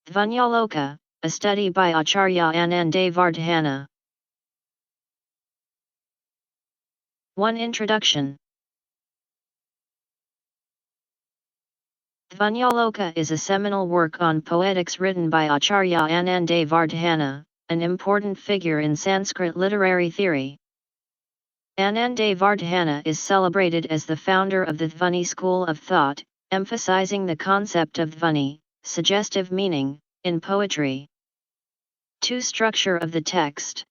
Dhvanyaloka, a study by Acharya Anandavardhana. 1. Introduction. Dhvanyaloka is a seminal work on poetics written by Acharya Anandavardhana, an important figure in Sanskrit literary theory. Anandavardhana is celebrated as the founder of the Dhvani school of thought, emphasizing the concept of Dhvani, suggestive meaning, in poetry. 2. Structure of the text.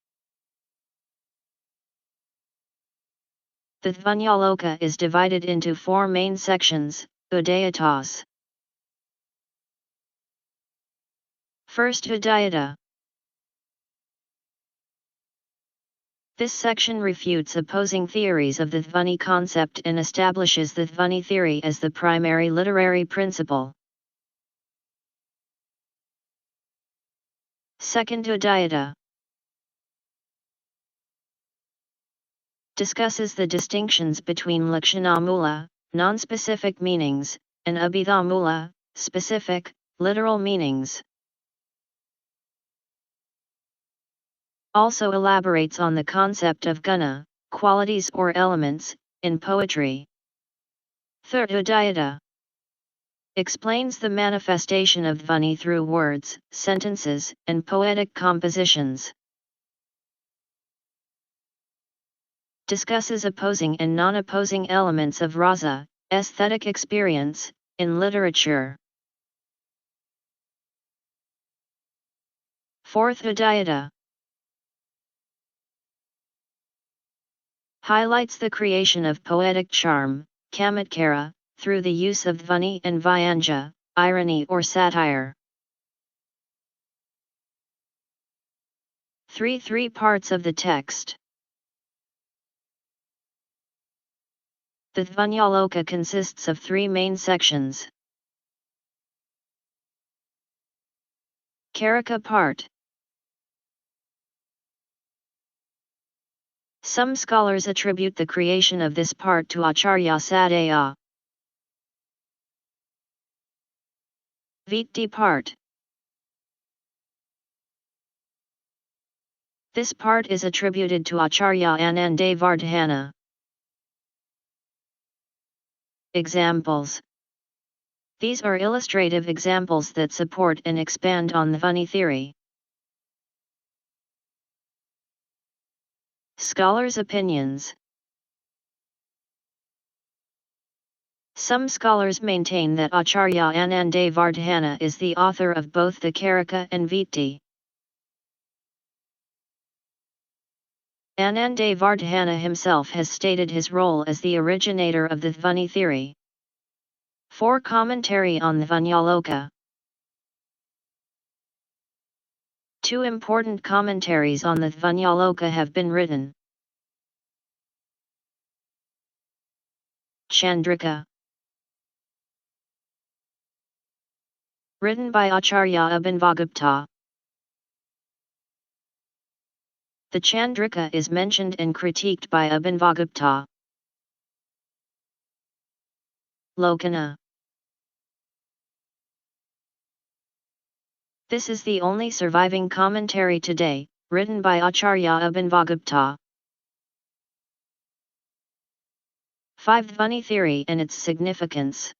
The Dhvanyaloka is divided into 4 main sections, Udayatas. First Udayata. This section refutes opposing theories of the Dhvani concept and establishes the Dhvani theory as the primary literary principle. Second Udayata discusses the distinctions between Lakshanamula, non-specific meanings, and Abhidhamula, specific, literal meanings. Also elaborates on the concept of guna, qualities or elements, in poetry. Third Udayata explains the manifestation of Dhvani through words, sentences, and poetic compositions. Discusses opposing and non-opposing elements of rasa, aesthetic experience, in literature. Fourth Udayata highlights the creation of poetic charm, chamatkara, through the use of Dhvani and Vyanja, irony or satire. 3 parts of the text. The Dhvanyaloka consists of 3 main sections. Karika part. Some scholars attribute the creation of this part to Acharya Sadaya. Vitti part. This part is attributed to Acharya Anandavardhana. Examples. These are illustrative examples that support and expand on the Dhvani theory. Scholars' opinions. Some scholars maintain that Acharya Anandavardhana is the author of both the Karika and Vitti. Anandavardhana himself has stated his role as the originator of the Dhvani theory. 4. Commentary on the Dhvanyaloka. 2 important commentaries on the Dhvanyaloka have been written. Chandrika, written by Acharya Abhinavagupta. The Chandrika is mentioned and critiqued by Abhinavagupta. Lokana. This is the only surviving commentary today, written by Acharya Abhinavagupta. 5. Dhvani theory and its significance.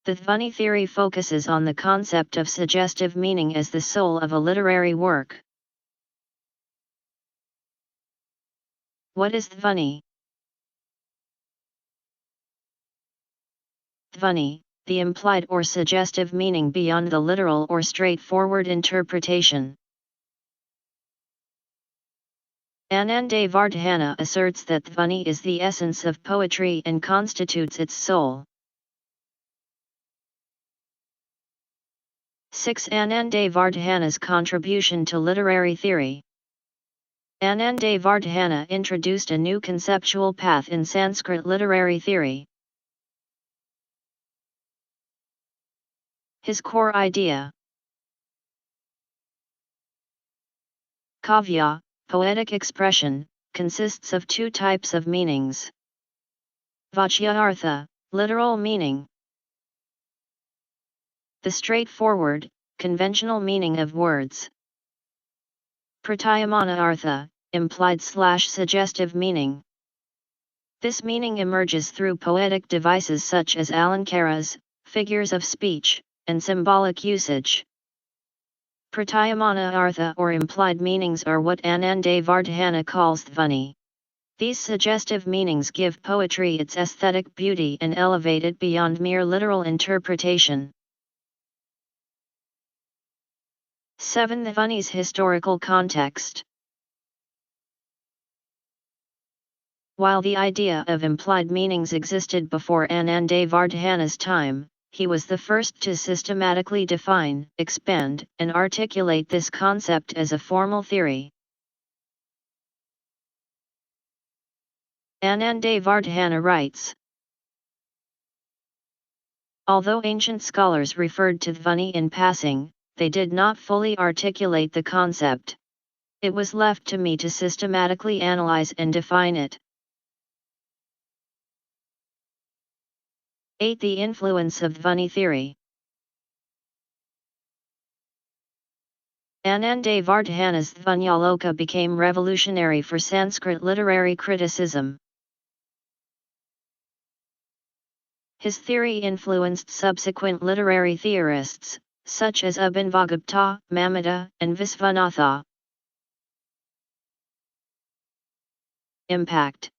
The Dhvani theory focuses on the concept of suggestive meaning as the soul of a literary work. What is Dhvani? Dhvani, the implied or suggestive meaning beyond the literal or straightforward interpretation. Anandavardhana asserts that Dhvani is the essence of poetry and constitutes its soul. 6. Anandavardhana's contribution to literary theory. Anandavardhana introduced a new conceptual path in Sanskrit literary theory. His core idea. Kavya, poetic expression, consists of 2 types of meanings. Vachyartha, literal meaning. the straightforward, conventional meaning of words. Pratyamana artha, implied/suggestive meaning. This meaning emerges through poetic devices such as alankaras, figures of speech, and symbolic usage. Pratyamana artha or implied meanings are what Anandavardhana calls dhvani. These suggestive meanings give poetry its aesthetic beauty and elevate it beyond mere literal interpretation. 7. The dhvani's historical context. While the idea of implied meanings existed before Anandavardhana's time, he was the first to systematically define, expand, and articulate this concept as a formal theory. Anandavardhana writes, although ancient scholars referred to dhvani in passing, they did not fully articulate the concept. It was left to me to systematically analyze and define it. 8. The influence of dhvani theory. Anandavardhana's Dhvanyaloka became revolutionary for Sanskrit literary criticism. His theory influenced subsequent literary theorists, such as Abhinavagupta, Mamata, and Visvanatha. Impact.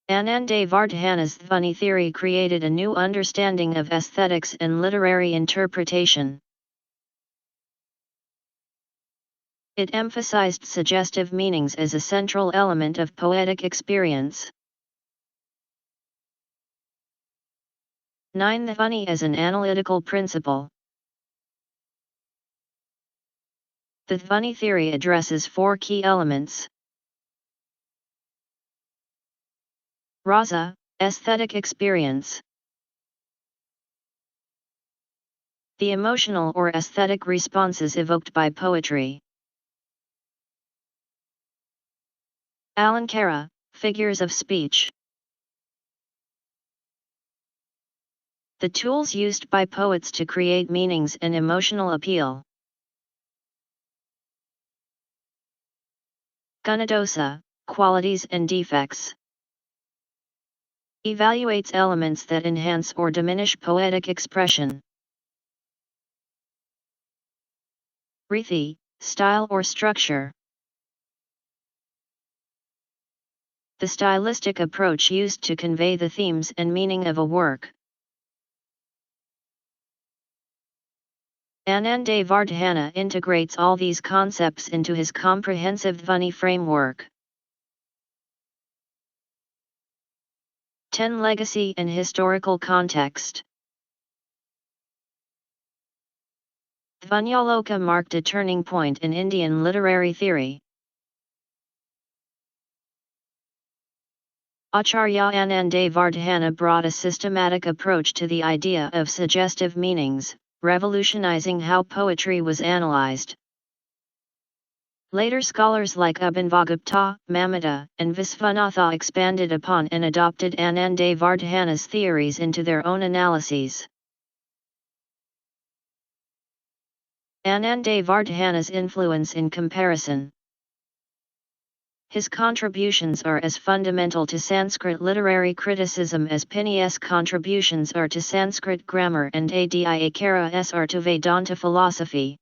Anandavardhana's dhvani theory created a new understanding of aesthetics and literary interpretation. It emphasized suggestive meanings as a central element of poetic experience. 9. The dhvani as an analytical principle. The dhvani theory addresses 4 key elements. Rasa, aesthetic experience. The emotional or aesthetic responses evoked by poetry. Alankara, figures of speech. The tools used by poets to create meanings and emotional appeal. Gunadosa, qualities and defects. Evaluates elements that enhance or diminish poetic expression. Rithi, style or structure. The stylistic approach used to convey the themes and meaning of a work. Anandavardhana integrates all these concepts into his comprehensive dhvani framework. 10. Legacy and historical context. Dhvanyaloka marked a turning point in Indian literary theory. Acharya Anandavardhana brought a systematic approach to the idea of suggestive meanings, revolutionizing how poetry was analyzed. Later scholars like Abhinavagupta, Mamata, and Visvanatha expanded upon and adopted Anandavardhana's theories into their own analyses. Anandavardhana's influence in comparison. His contributions are as fundamental to Sanskrit literary criticism as Pini's contributions are to Sanskrit grammar and Adi Acharya's are to Vedanta philosophy.